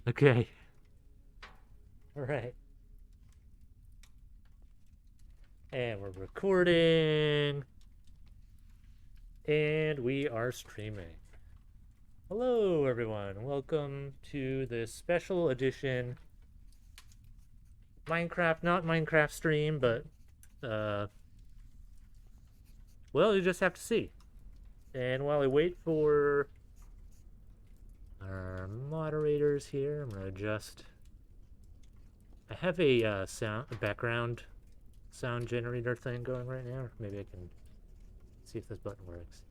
Okay. All right. And we're recording. And we are streaming. Hello, everyone. Welcome to this special edition Minecraft, not Minecraft stream, but, well, you just have to see. And while I wait for our moderators here, I'm going to adjust. I have a a background sound generator thing going right now. Maybe I can see if this button works.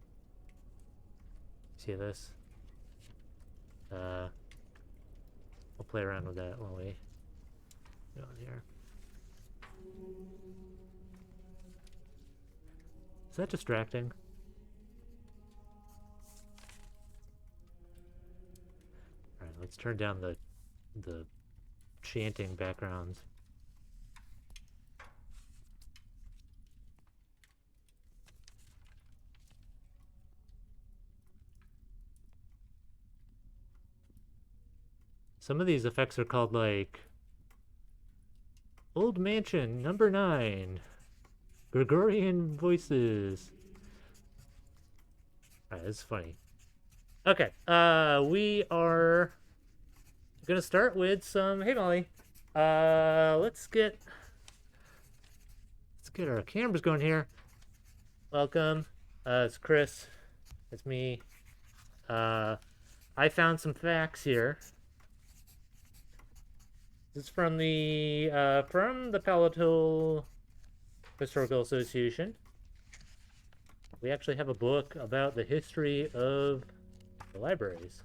See this? We'll play around with that while we go on here. Is that distracting? Alright, let's turn down the chanting backgrounds. Some of these effects are called like Old Mansion number 9. Gregorian voices. Alright, this is funny. Okay, we are gonna start with some. Hey Molly. Let's get our cameras going here. Welcome. It's Chris. It's me. I found some facts here. This is from the Palo Alto Historical Association. We actually have a book about the history of the libraries.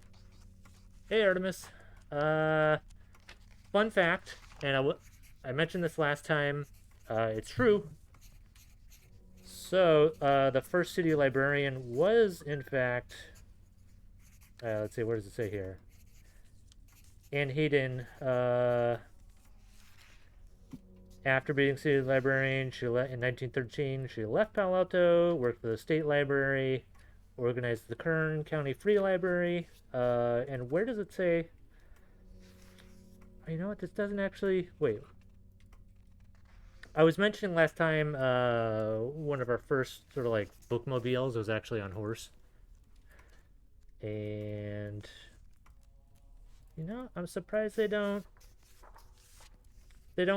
Hey Artemis. Fun fact, and I mentioned this last time. It's true. So the first city librarian was, in fact, let's see, where does it say here? Anne Hayden. After being city librarian, in 1913, she left Palo Alto, worked for the state library, organized the Kern County Free Library, and where does it say? You know what? This doesn't actually. Wait. I was mentioning last time one of our first sort of like bookmobiles was actually on horse. And you know, I'm surprised they don't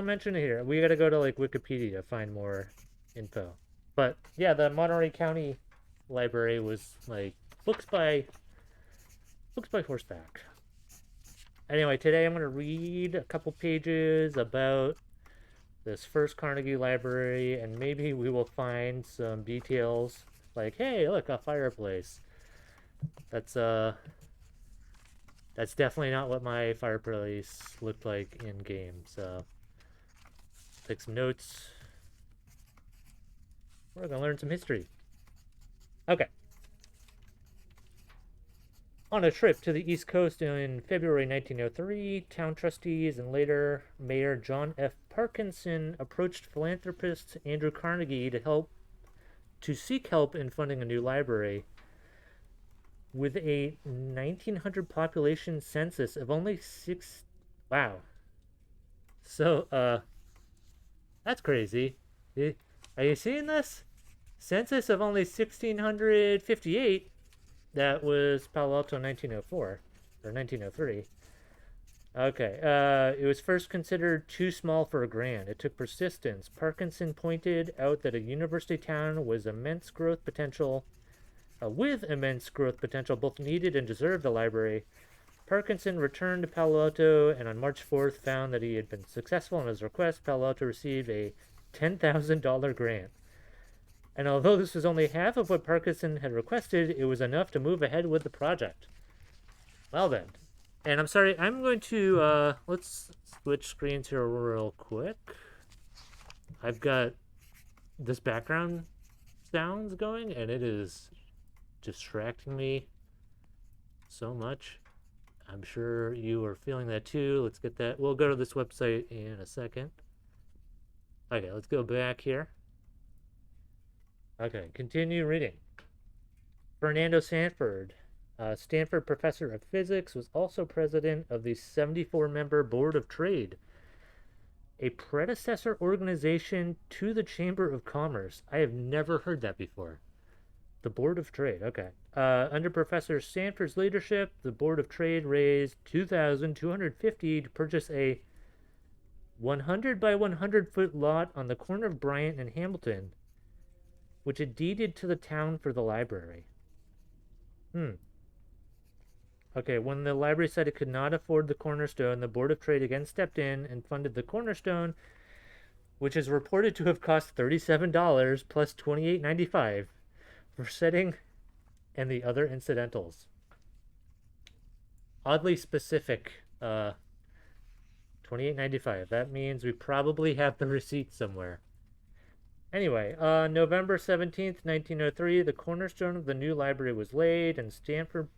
mention it here. We gotta go to like Wikipedia to find more info. But yeah, the Monterey County Library was like books by horseback. Anyway, today I'm gonna read a couple pages about this first Carnegie Library, and maybe we will find some details like, hey, look, a fireplace. That's definitely not what my fireplace looked like in game. So take some notes. We're gonna learn some history. Okay. On a trip to the East Coast in February 1903, town trustees and later Mayor John F. Parkinson approached philanthropist Andrew Carnegie to seek help in funding a new library. With a 1900 population census of only 6. Wow. So, that's crazy. Are you seeing this? Census of only 1658. That was Palo Alto 1904 or 1903. Okay, it was first considered too small for a grant. It took persistence. Parkinson pointed out that a university town was immense growth potential, with immense growth potential, both needed and deserved a library. Parkinson returned to Palo Alto and on March 4th found that he had been successful in his request. Palo Alto received a $10,000 grant. And although this was only half of what Parkinson had requested, it was enough to move ahead with the project. Well then. And I'm sorry, I'm going to, let's switch screens here real quick. I've got this background sounds going, and it is distracting me so much. I'm sure you are feeling that too. Let's get that. We'll go to this website in a second. Okay, let's go back here. Okay, continue reading. Fernando Sanford. Stanford professor of physics, was also president of the 74-member Board of Trade, a predecessor organization to the Chamber of Commerce. I have never heard that before. The Board of Trade, okay. Under Professor Stanford's leadership, the Board of Trade raised $2,250 to purchase a 100 by 100-foot lot on the corner of Bryant and Hamilton, which it deeded to the town for the library. Okay, when the library said it could not afford the cornerstone, the Board of Trade again stepped in and funded the cornerstone, which is reported to have cost $37 plus $28.95 for setting and the other incidentals. Oddly specific. $28.95. That means we probably have the receipt somewhere. Anyway, November 17th, 1903, the cornerstone of the new library was laid, and Stanford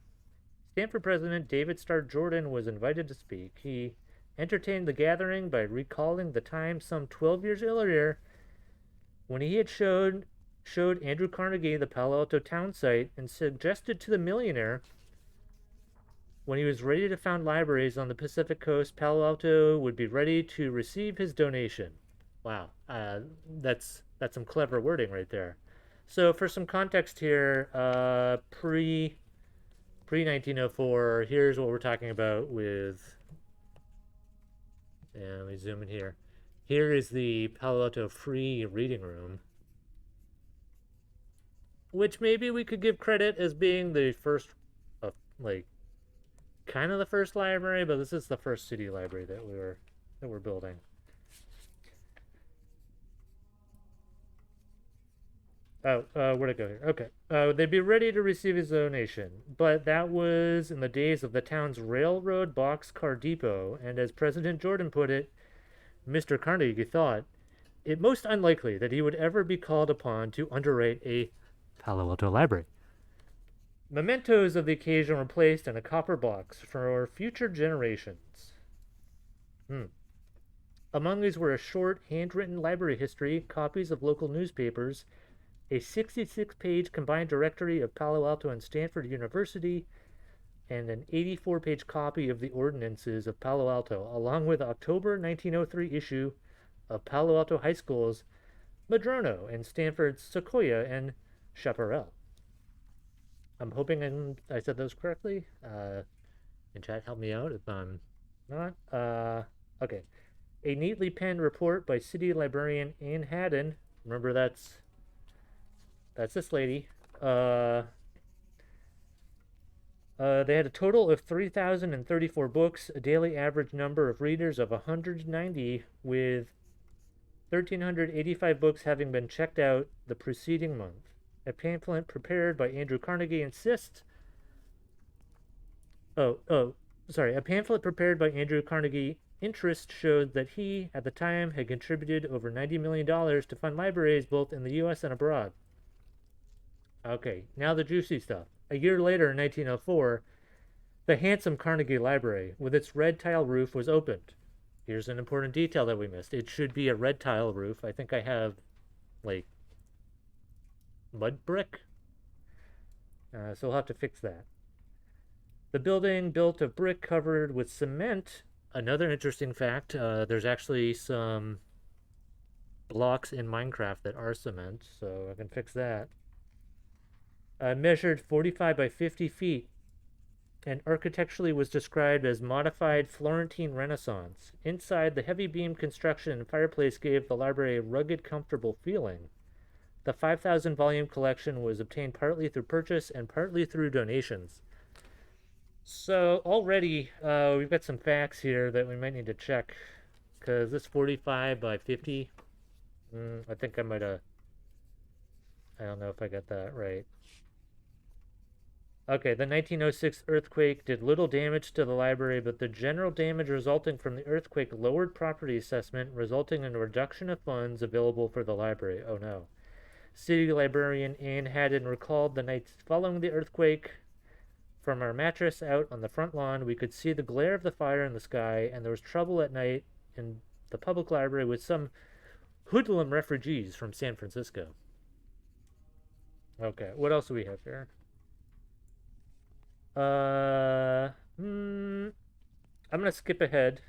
President David Starr Jordan was invited to speak. He entertained the gathering by recalling the time some 12 years earlier when he had showed Andrew Carnegie the Palo Alto town site and suggested to the millionaire when he was ready to found libraries on the Pacific Coast, Palo Alto would be ready to receive his donation. Wow, that's some clever wording right there. So for some context here, pre 1904, here's what we're talking about with. Yeah, let me zoom in here. Here is the Palo Alto Free Reading Room, which maybe we could give credit as being the first, like, kind of the first library, but this is the first city library that we're building. Where'd it go here? Okay. They'd be ready to receive his donation, but that was in the days of the town's railroad boxcar depot, and as President Jordan put it, Mr. Carnegie thought it most unlikely that he would ever be called upon to underwrite a Palo Alto library. Mementos of the occasion were placed in a copper box for future generations. Among these were a short, handwritten library history, copies of local newspapers, a 66-page combined directory of Palo Alto and Stanford University, and an 84-page copy of the ordinances of Palo Alto, along with October 1903 issue of Palo Alto High School's Madrono and Stanford's Sequoia and Chaparral. I'm hoping I said those correctly. In chat, help me out if I'm not. Okay. A neatly penned report by city librarian Ann Haddon. Remember, that's this lady. They had a total of 3,034 books, a daily average number of readers of 190, with 1,385 books having been checked out the preceding month. A pamphlet prepared by Andrew Carnegie insists. A pamphlet prepared by Andrew Carnegie interest showed that he, at the time, had contributed over $90 million to fund libraries both in the U.S. and abroad. Okay, now the juicy stuff. A year later, in 1904, the handsome Carnegie Library, with its red tile roof, was opened. Here's an important detail that we missed. It should be a red tile roof. I think I have, like, mud brick. So we'll have to fix that. The building, built of brick covered with cement. Another interesting fact, there's actually some blocks in Minecraft that are cement, so I can fix that. Measured 45 by 50 feet, and architecturally was described as modified Florentine Renaissance. Inside, the heavy beam construction and fireplace gave the library a rugged, comfortable feeling. The 5,000 volume collection was obtained partly through purchase and partly through donations. So already we've got some facts here that we might need to check, because this 45 by 50, I think I might have, I don't know if I got that right. Okay, the 1906 earthquake did little damage to the library, but the general damage resulting from the earthquake lowered property assessment, resulting in a reduction of funds available for the library. Oh no. City librarian Ann Haddon recalled the nights following the earthquake. From our mattress out on the front lawn, we could see the glare of the fire in the sky, and there was trouble at night in the public library with some hoodlum refugees from San Francisco. Okay, what else do we have here? Uh, mm, I'm gonna skip ahead.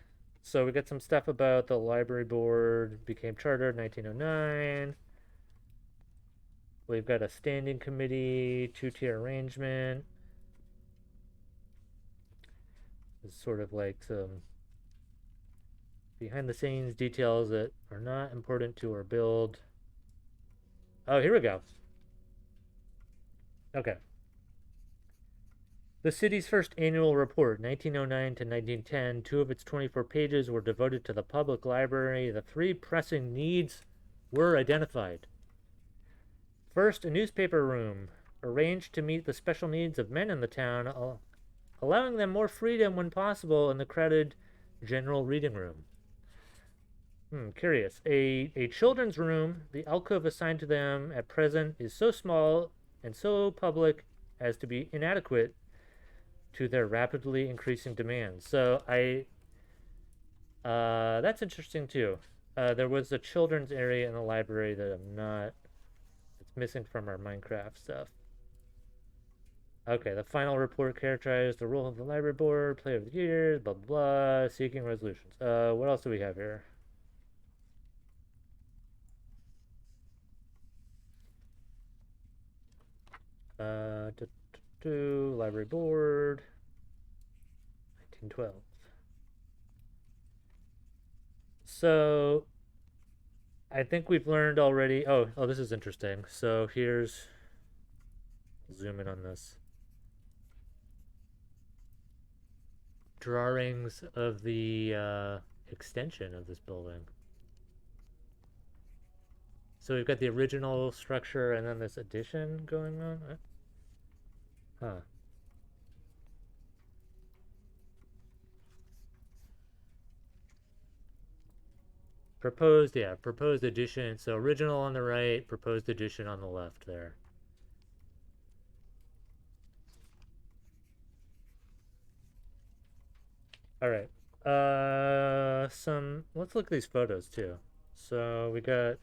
So we got some stuff about the library board became chartered in 1909. We've got a standing committee, two-tier arrangement. It's sort of like some behind the scenes details that are not important to our build. Oh, here we go. Okay. The city's first annual report, 1909 to 1910, two of its 24 pages were devoted to the public library. The three pressing needs were identified. First, a newspaper room, arranged to meet the special needs of men in the town, allowing them more freedom when possible in the crowded general reading room. Curious. A children's room, the alcove assigned to them at present, is so small and so public as to be inadequate to their rapidly increasing demands. So that's interesting too. There was a children's area in the library that it's missing from our Minecraft stuff. Okay, the final report characterized the role of the library board, play of the years, blah, blah, blah, seeking resolutions. What else do we have here? Library board, 1912. So, I think we've learned already. Oh, this is interesting. So here's zoom in on this. Drawings of the extension of this building. So we've got the original structure and then this addition going on. Huh. Proposed addition. So original on the right, proposed addition on the left there. All right. Let's look at these photos too. So we got,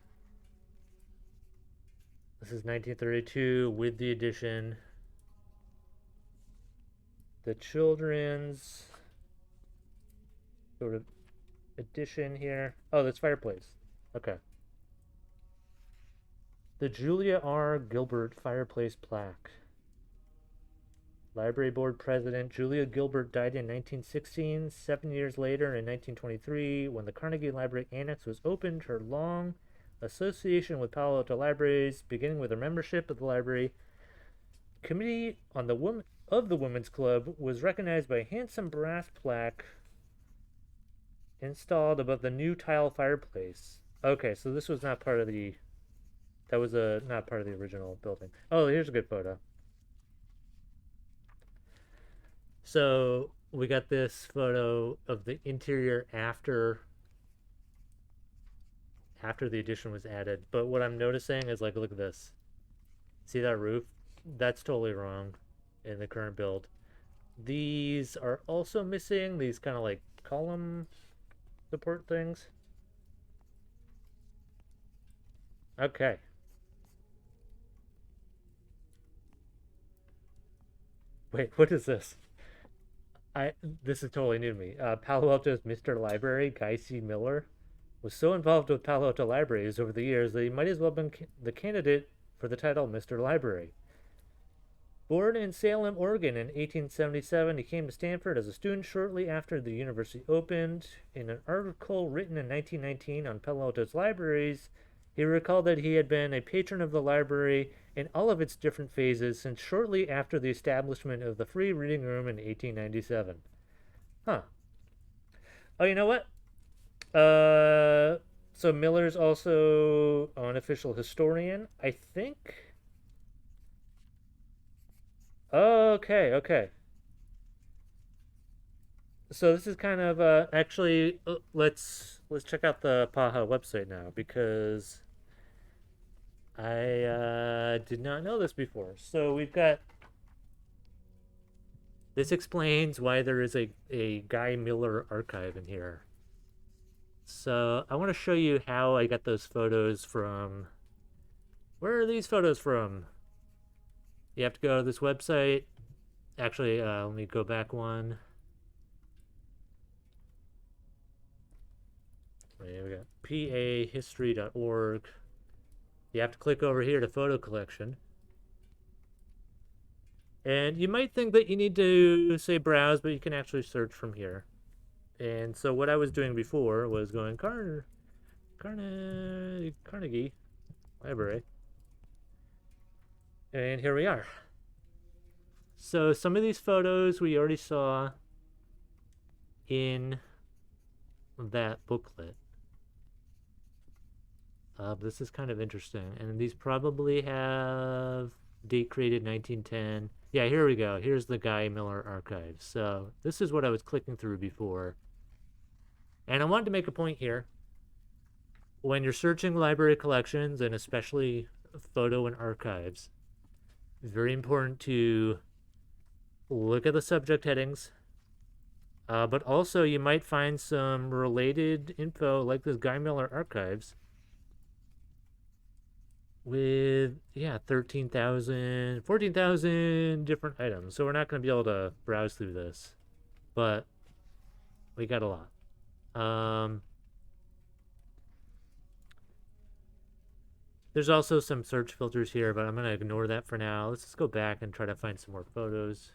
this is 1932 with the addition. The children's sort of addition here. Oh, that's fireplace. Okay. The Julia R. Gilbert fireplace plaque. Library Board President Julia Gilbert died in 1916. 7 years later, in 1923, when the Carnegie Library Annex was opened, her long association with Palo Alto Libraries, beginning with her membership of the library committee on the Women's Club, was recognized by a handsome brass plaque installed above the new tile fireplace. Okay, so this was not part of the. That was not part of the original building. Oh, here's a good photo. So we got this photo of the interior after the addition was added. But what I'm noticing is, like, look at this. See that roof? That's totally wrong in the current build. These are also missing, these kind of like column support things. Okay. Wait, what is this? This is totally new to me. Palo Alto's Mr. Library, Guy C. Miller, was so involved with Palo Alto Libraries over the years that he might as well have been the candidate for the title Mr. Library. Born in Salem, Oregon in 1877, he came to Stanford as a student shortly after the university opened. In an article written in 1919 on Palo Alto's libraries, he recalled that he had been a patron of the library in all of its different phases since shortly after the establishment of the free reading room in 1897. Huh. Oh, you know what? So Miller's also an official historian, I think. Okay, okay. So this is kind of actually let's check out the Paha website now because I did not know this before. So we've got this explains why there is a Guy Miller archive in here. So I want to show you how I got those photos from. Where are these photos from? You have to go to this website Actually, let me go back one. Here we go. pahistory.org. You have to click over here to photo collection. And you might think that you need to say browse, but you can actually search from here. And so what I was doing before was going Carnegie Library. And here we are. So some of these photos we already saw in that booklet. This is kind of interesting. And these probably have date created 1910. Yeah, here we go. Here's the Guy Miller archives. So this is what I was clicking through before. And I wanted to make a point here. When you're searching library collections, and especially photo and archives, it's very important to look at the subject headings. But also you might find some related info like this Guy Miller archives with 13,000 14,000 different items. So we're not going to be able to browse through this, but we got a lot. There's also some search filters here, but I'm going to ignore that for now. Let's just go back and try to find some more photos.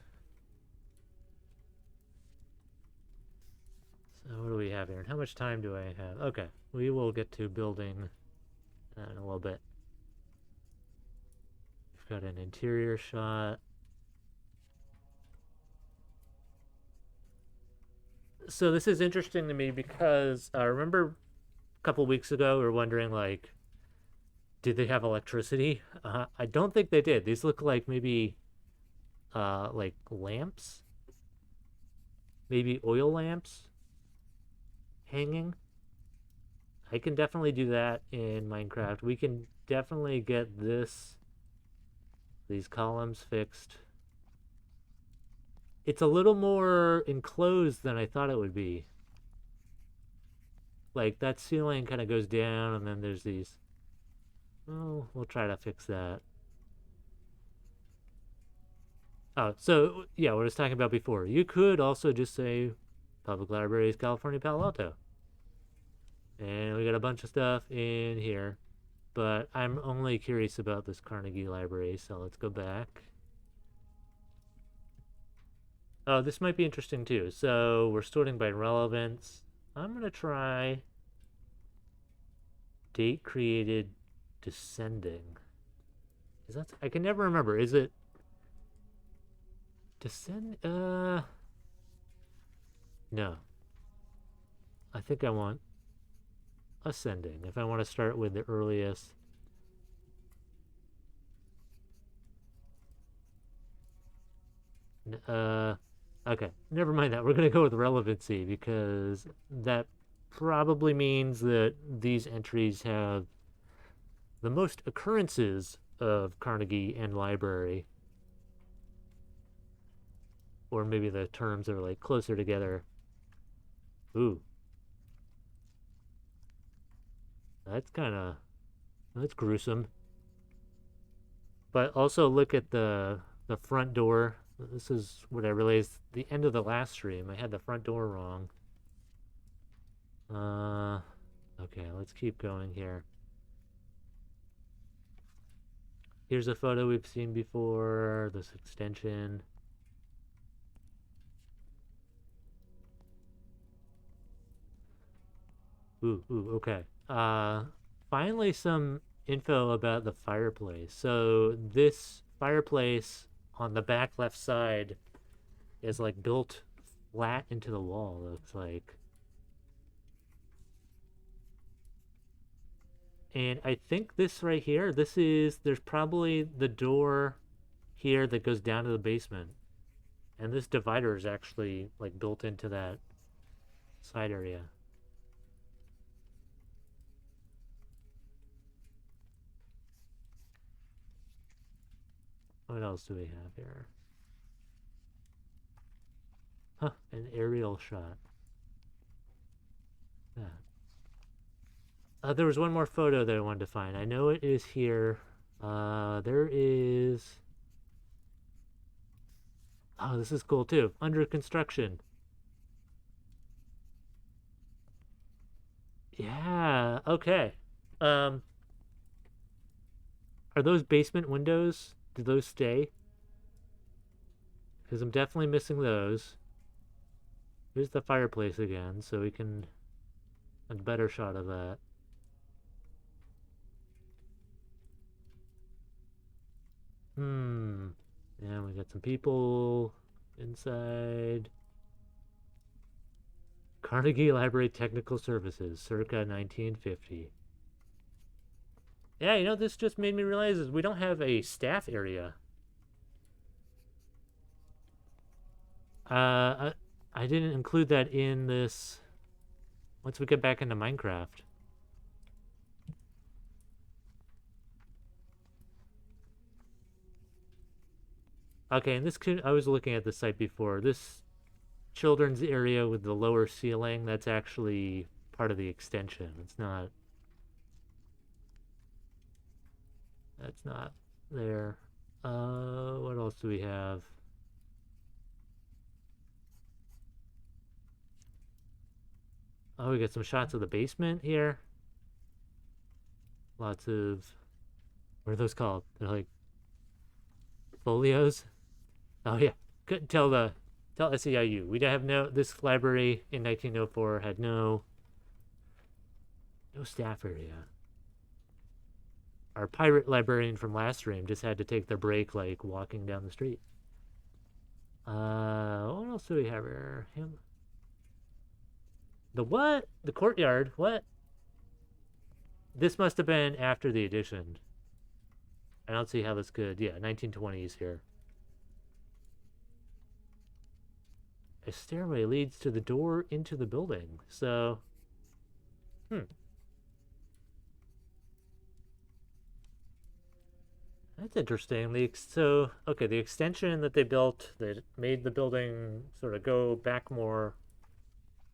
So what do we have here? And how much time do I have? Okay, we will get to building in a little bit. We've got an interior shot. So this is interesting to me because remember a couple weeks ago we were wondering, like, did they have electricity? I don't think they did. These look like maybe like lamps, maybe oil lamps hanging. I can definitely do that in Minecraft. We can definitely get these columns fixed. It's a little more enclosed than I thought it would be. Like that ceiling kind of goes down and then there's these. Oh, we'll try to fix that. Oh, so yeah, what I was talking about before. You could also just say Public Libraries, California, Palo Alto. And we got a bunch of stuff in here. But I'm only curious about this Carnegie Library, so let's go back. Oh, this might be interesting too. So we're sorting by relevance. I'm going to try date created descending. Is that, I can never remember. Is it descend? No. I think I want ascending if I want to start with the earliest. Okay, never mind that. We're going to go with relevancy because that probably means that these entries have the most occurrences of Carnegie and library. Or maybe the terms are like closer together. Ooh. That's gruesome. But also look at the front door. This is what I realized the end of the last stream. I had the front door wrong. Okay, let's keep going here. Here's a photo we've seen before, this extension. Okay. Finally some info about the fireplace. So this fireplace on the back left side is like built flat into the wall, looks like. And I think this right here, there's probably the door here that goes down to the basement. And this divider is actually like built into that side area. What else do we have here? Huh, an aerial shot. That. There was one more photo that I wanted to find. I know it is here. There is Oh, this is cool too. Under construction. Yeah, okay. Um, are those basement windows? Do those stay? Because I'm definitely missing those. Here's the fireplace again, so we can a better shot of that. Hmm. Yeah, we got some people inside. Carnegie Library Technical Services, circa 1950. Yeah, this just made me realize is we don't have a staff area. I didn't include that in this once we get back into Minecraft. Okay, and this could, I was looking at the site before. This children's area with the lower ceiling, that's actually part of the extension. It's not, that's not there. What else do we have? Oh, we got some shots of the basement here. Lots of, what are those called? They're like folios. Oh yeah, couldn't tell SEIU. We have no, this library in 1904 had no staff area. Our pirate librarian from last stream just had to take the break like walking down the street. What else do we have here? Him. The what? The courtyard? What? This must have been after the addition. I don't see how this could. Yeah, 1920s here. A stairway leads to the door into the building. So, that's interesting. So okay, the extension that they built that made the building sort of go back more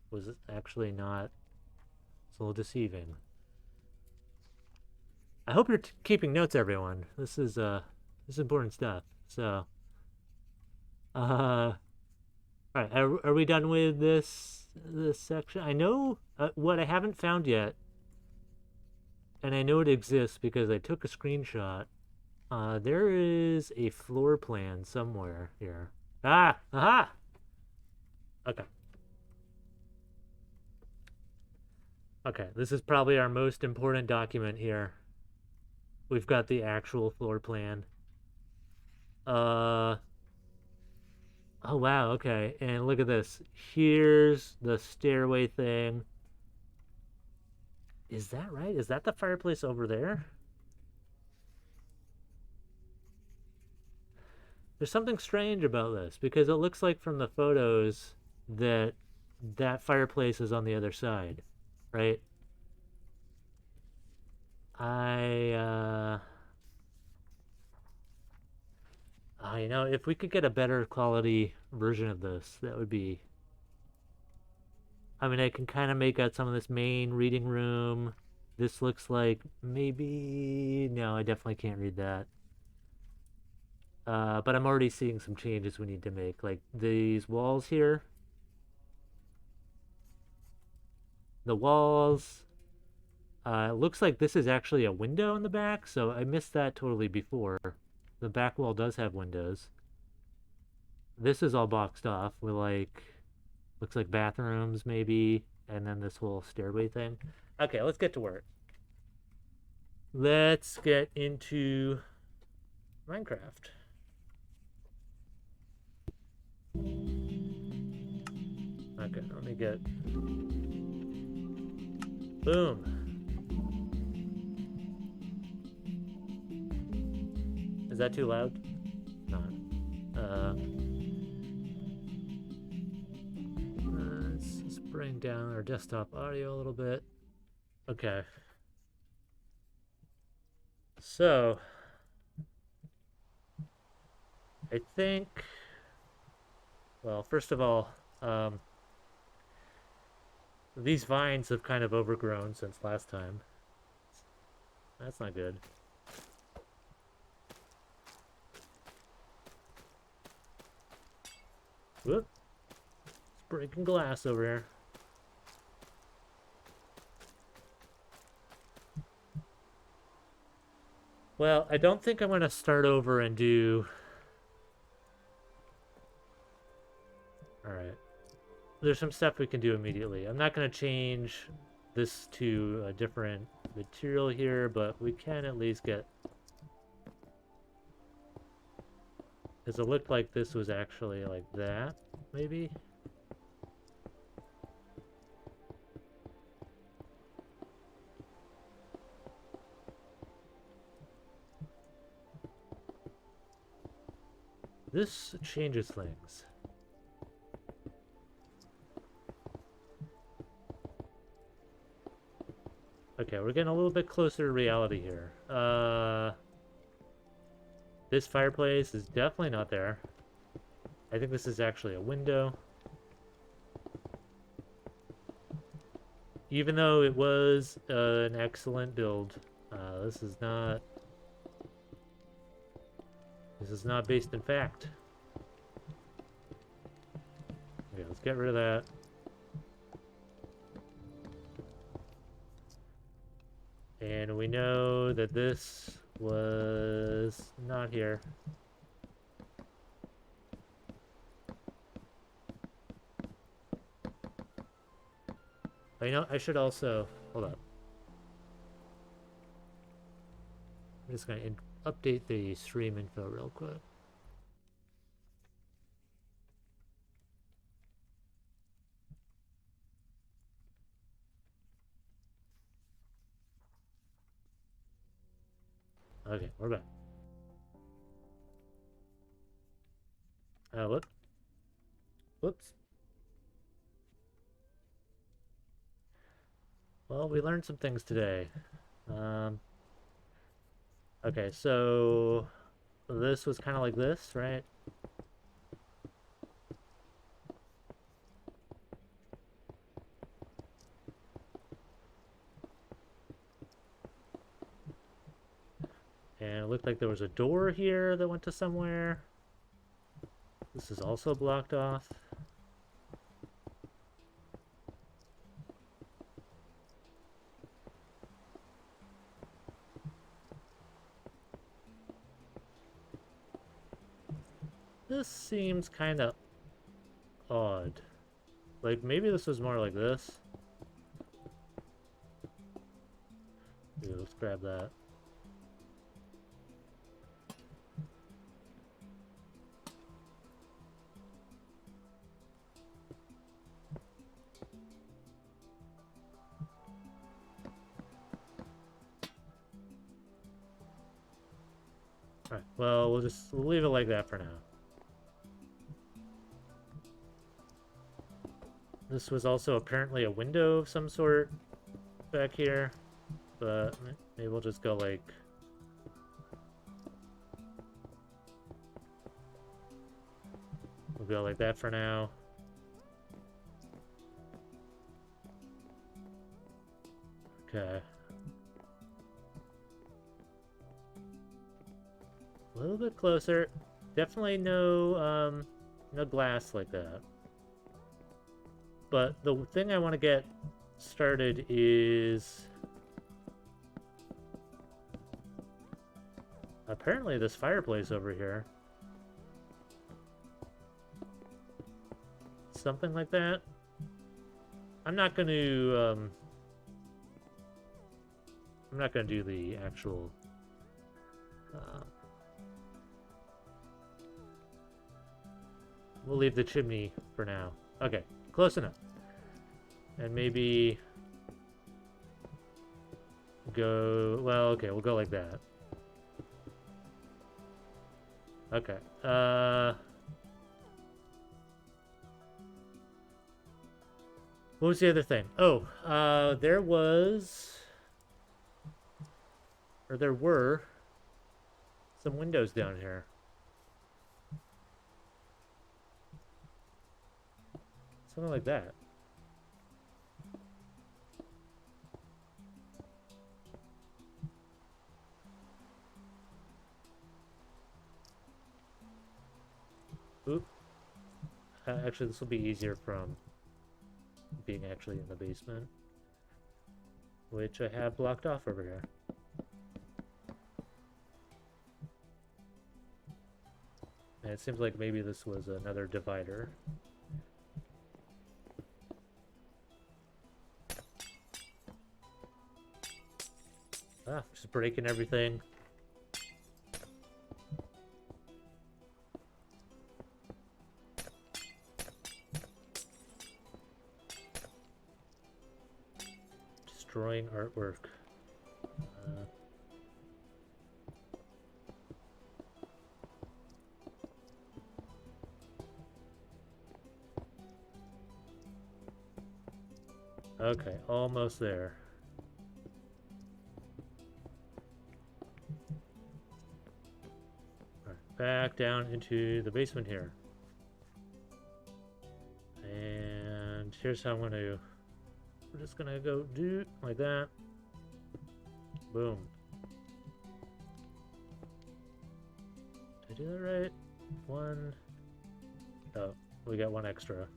was actually not. It's a little deceiving. I hope you're keeping notes, everyone. This is important stuff. So, all right, are we done with this section? I know what I haven't found yet, and I know it exists because I took a screenshot. There is a floor plan somewhere here. Ah, aha. Okay. Okay, this is probably our most important document here. We've got the actual floor plan. Uh, oh wow, okay. And look at this. Here's the stairway thing. Is that right? Is that the fireplace over there? There's something strange about this because it looks like from the photos that that fireplace is on the other side, right? I if we could get a better quality version of this, that would be. I mean, I can kind of make out some of this main reading room. This looks like maybe. No, I definitely can't read that. But I'm already seeing some changes we need to make. Like these walls here. The walls. It looks like this is actually a window in the back, so I missed that totally before. The back wall does have windows. This is all boxed off with like, looks like bathrooms maybe, and then this whole stairway thing. Okay, let's get to work. Let's get into Minecraft. Okay, let me get. Boom. Is that too loud? Not. Let's bring down our desktop audio a little bit. Okay. So, I think. Well, first of all, these vines have kind of overgrown since last time. That's not good. Whoop. It's breaking glass over here. Well, I don't think I'm going to start over and do... Alright. There's some stuff we can do immediately. I'm not going to change this to a different material here, but we can at least get... Because it looked like this was actually like that, maybe? This changes things. Okay, we're getting a little bit closer to reality here. This fireplace is definitely not there. I think this is actually a window. Even though it was an excellent build, this is not based in fact. Okay, let's get rid of that. And we know that this was not here. But you know, I should also... Hold up. I'm just going to update the stream info real quick. Okay, we're back. Whoops. Well, we learned some things today. Okay, so this was kind of like this, right? And it looked like there was a door here that went to somewhere. This is also blocked off. This seems kind of odd. Like, maybe this was more like this. Ooh, let's grab that. Alright, well, we'll leave it like that for now. This was also apparently a window of some sort back here, but maybe we'll just go like... We'll go like that for now. Okay. A little bit closer. Definitely no glass like that. But the thing I want to get started is... Apparently this fireplace over here. Something like that. I'm not going to do the actual... we'll leave the chimney for now. Okay, close enough. And maybe... go... Well, okay, we'll go like that. Okay. What was the other thing? Oh, there was... Or there were... some windows down here. Something like that. Oop. Actually, this will be easier from being actually in the basement, which I have blocked off over here. And it seems like maybe this was another divider. Ah, just breaking everything. Destroying artwork. Okay, almost there. All right, back down into the basement here. And here's how I'm going to... We're just going to go do like that. Boom. Did I do that right? One. Oh, we got one extra.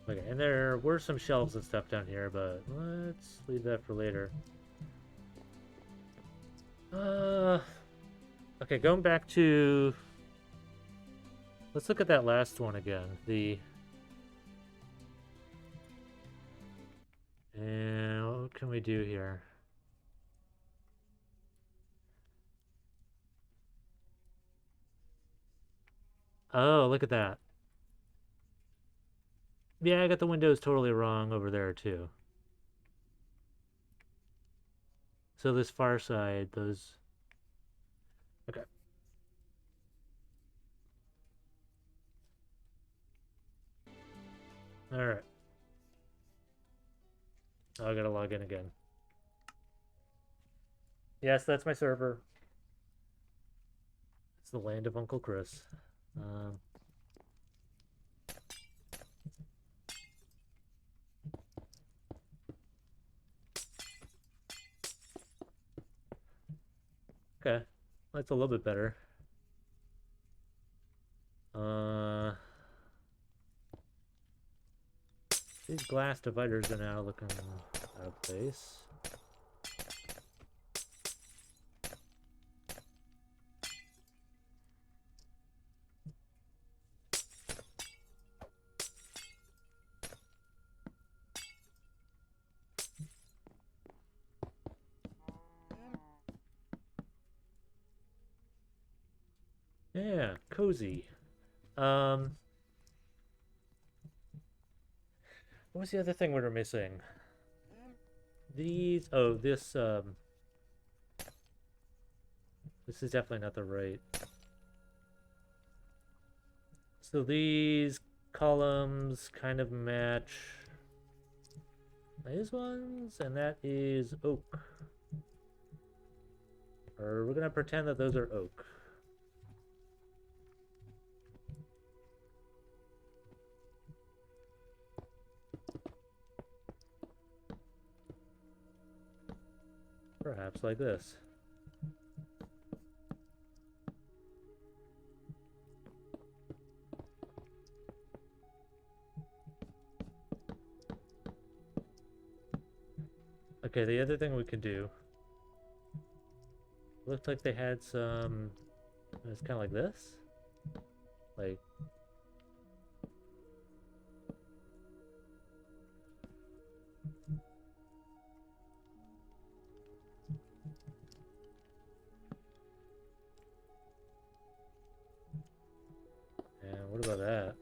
Okay, and there were some shelves and stuff down here, but let's leave that for later. Okay, going back to... Let's look at that last one again. And what can we do here? Oh, look at that. Yeah, I got the windows totally wrong over there, too. So this far side, those... Okay. Alright. Oh, I gotta log in again. Yes, that's my server. It's the land of Uncle Chris. Okay, that's a little bit better. These glass dividers are now looking out of place. Yeah, cozy. What was the other thing we were missing? These, oh, this is definitely not the right. So these columns kind of match these ones, and that is oak. Or we're gonna pretend that those are oak. Perhaps like this. Okay, the other thing we could do. Looked like they had some... It's kind of like this. Like... And what about that?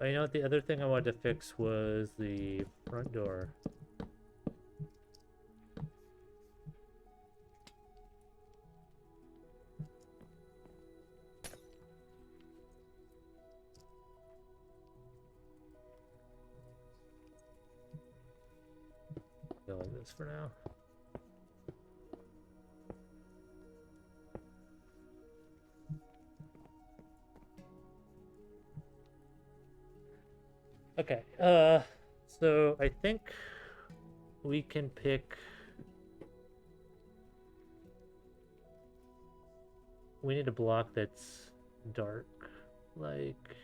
Oh, you know what? The other thing I wanted to fix was the front door. this for now. Okay, so I think we can pick... We need a block that's dark, like...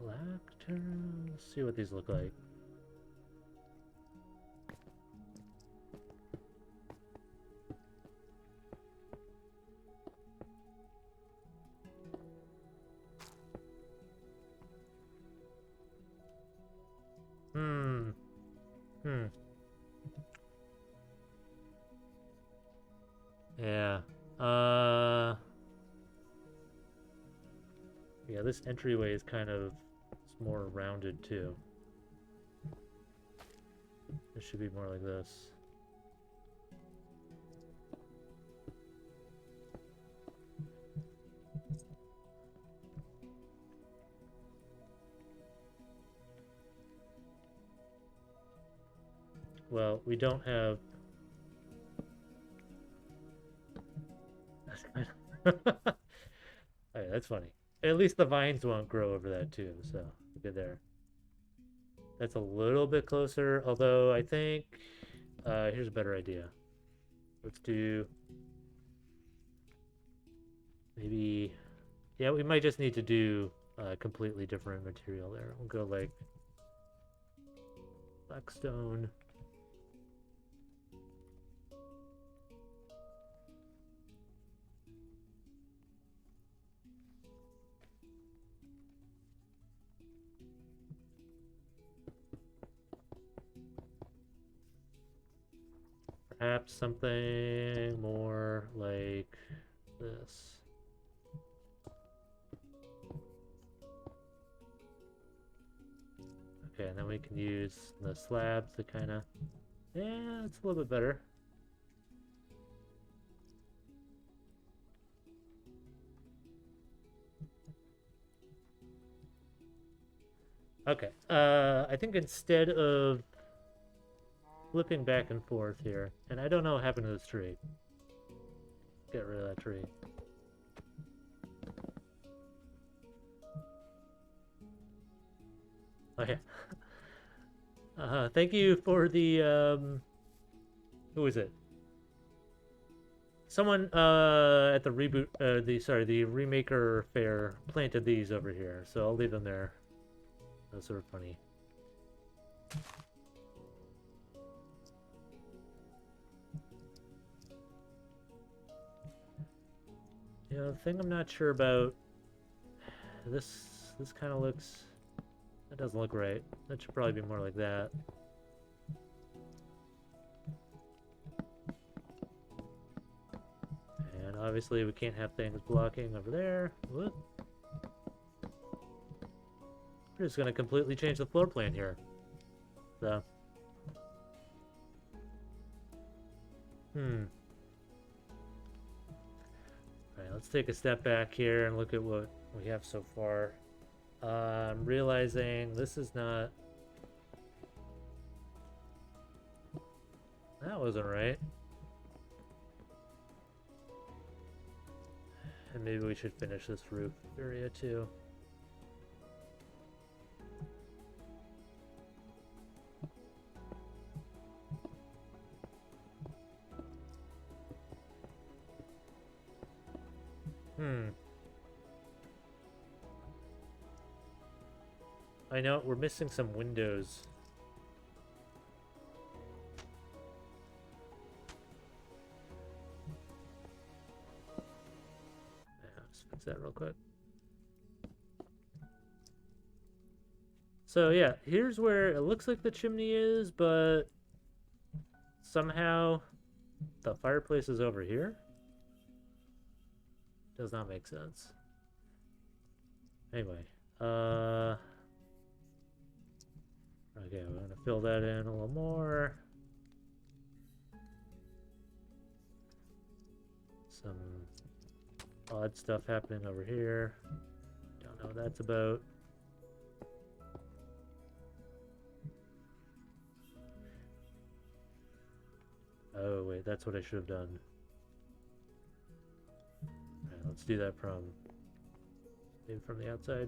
Black turn? Let's see what these look like. Yeah. Yeah, this entryway is kind of... It's more rounded, too. It should be more like this. Well, we don't have... Alright, that's funny. At least the vines won't grow over that too, so good there. That's a little bit closer, although I think... here's a better idea. Let's do... Maybe... Yeah, we might just need to do a completely different material there. We'll go like... Black stone... Perhaps something more like this. Okay, and then we can use the slabs to kind of... Yeah, it's a little bit better. Okay, I think instead of flipping back and forth here, and I don't know what happened to this tree. Get rid of that tree. Okay. Thank you for the, who is it? Someone, at the reboot, the Remaker Fair planted these over here, so I'll leave them there. Those are funny. You know, the thing I'm not sure about, this kind of looks, that doesn't look right. That should probably be more like that. And obviously we can't have things blocking over there. Whoop. We're just gonna completely change the floor plan here. So. Alright, let's take a step back here and look at what we have so far. I'm realizing this is not... That wasn't right. And maybe we should finish this roof area too. I know, we're missing some windows. Yeah, let's fix that real quick. So yeah, here's where it looks like the chimney is, but somehow the fireplace is over here. Does not make sense. Anyway, okay, we're gonna fill that in a little more. Some odd stuff happening over here. Don't know what that's about. That's what I should have done. Alright, let's do that from maybe from the outside.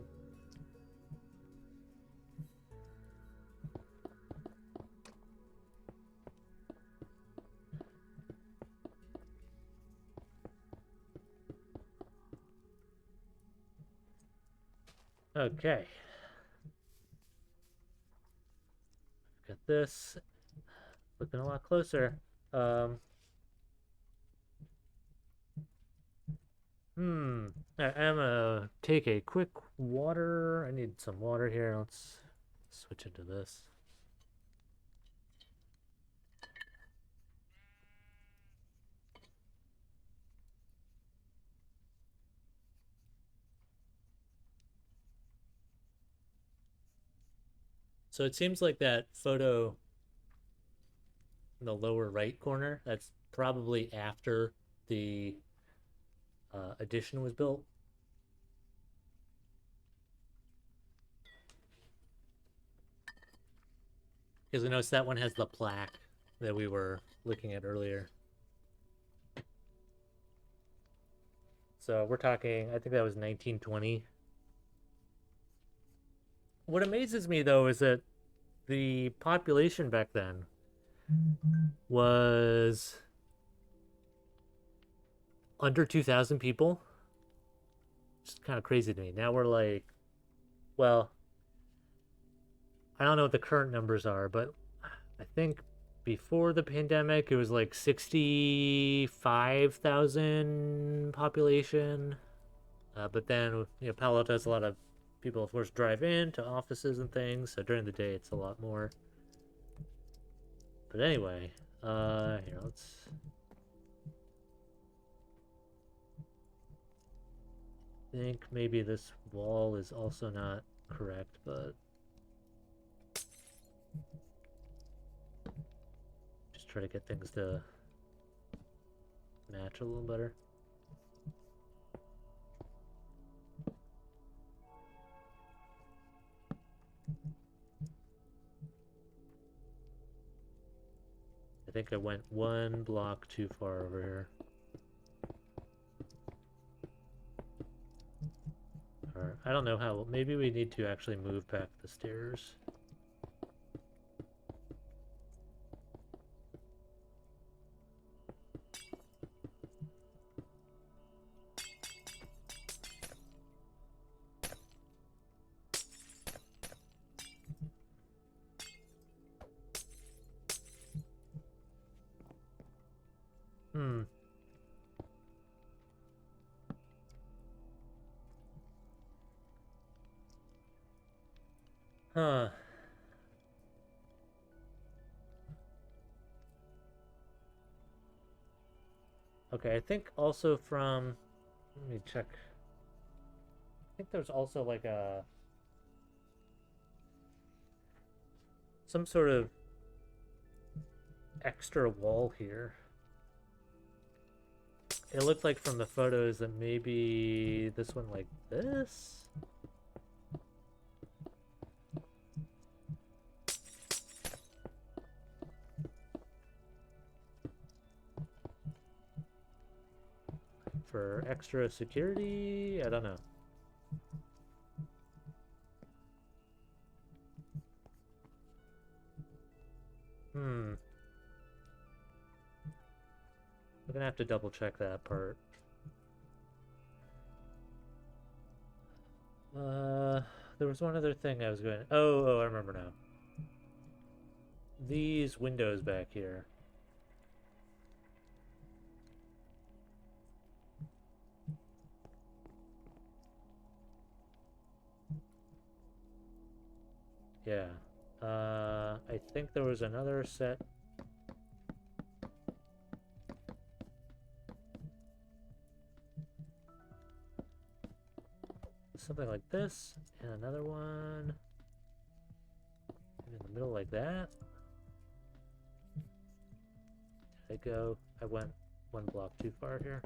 Okay. Got this. Looking a lot closer. I'm gonna take a quick water. I need some water here. Let's switch into this. So it seems like that photo in the lower right corner, that's probably after the addition was built. Because I noticed that one has the plaque that we were looking at earlier. So we're talking, I think that was 1920. What amazes me though is that the population back then was under 2,000 people. It's kind of crazy to me. Now we're like, well, I don't know what the current numbers are, but I think before the pandemic it was like 65,000 population. But then, Palo Alto has a lot of people, of course, drive in to offices and things. So during the day, it's a lot more. But anyway, here, let's. I think maybe this wall is also not correct, but just try to get things to match a little better. I think I went one block too far over here. Or, I don't know how, maybe we need to actually move back the stairs. Huh. Okay, I think also from, let me check. I think there's also like some sort of extra wall here. It looked like from the photos that maybe this one like this. For extra security? I don't know. I'm gonna have to double check that part. There was one other thing I was going. Oh, I remember now. These windows back here. Yeah. I think there was another set. Something like this, and another one in the middle like that. Did I go? I went one block too far here.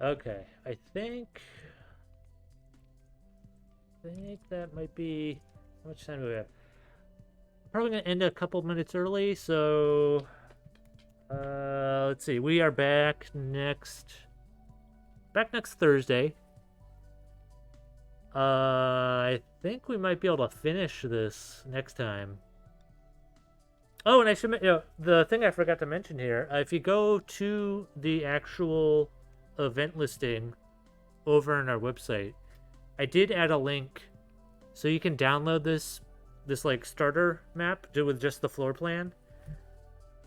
Okay, I think that might be. How much time do we have? Probably gonna end a couple minutes early, so let's see. We are back next Thursday. I think we might be able to finish this next time. Oh, and I should, the thing I forgot to mention here. If you go to the actual event listing over on our website, I did add a link, so you can download this like starter map with just the floor plan.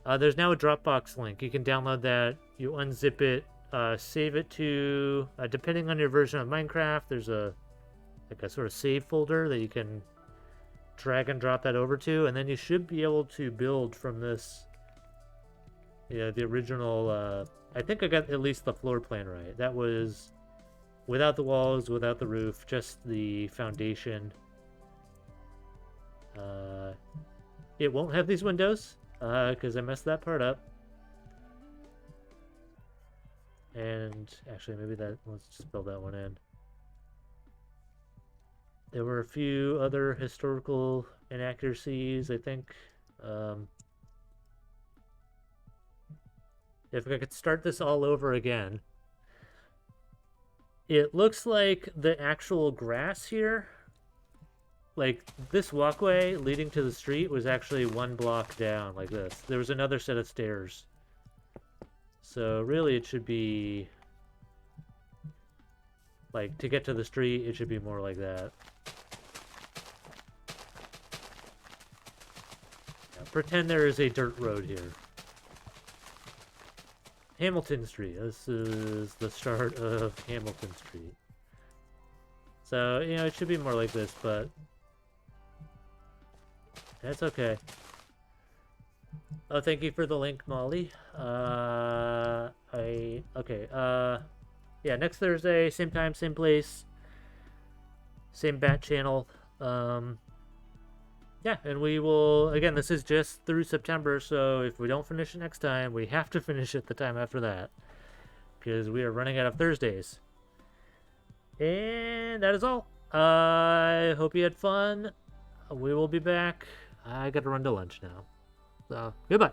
There's now a Dropbox link. You can download that. You unzip it, save it to, depending on your version of Minecraft, there's a sort of save folder that you can drag and drop that over to, and then you should be able to build from this. Yeah, the original. I think I got at least the floor plan right. That was without the walls, without the roof, just the foundation. It won't have these windows because I messed that part up. And actually, maybe let's just build that one in. There were a few other historical inaccuracies, I think. If I could start this all over again. It looks like the actual grass here, like this walkway leading to the street, was actually one block down, like this. There was another set of stairs. So really it should be, like, to get to the street, it should be more like that. Now, pretend there is a dirt road here. Hamilton Street. This is the start of Hamilton Street. So, it should be more like this, but that's okay. Oh, thank you for the link, Molly. Yeah, next Thursday, same time, same place, same bat channel. Yeah, and we will, again, this is just through September, so if we don't finish it next time, we have to finish it the time after that, because we are running out of Thursdays. And that is all. I hope you had fun. We will be back. I gotta run to lunch now. So, goodbye.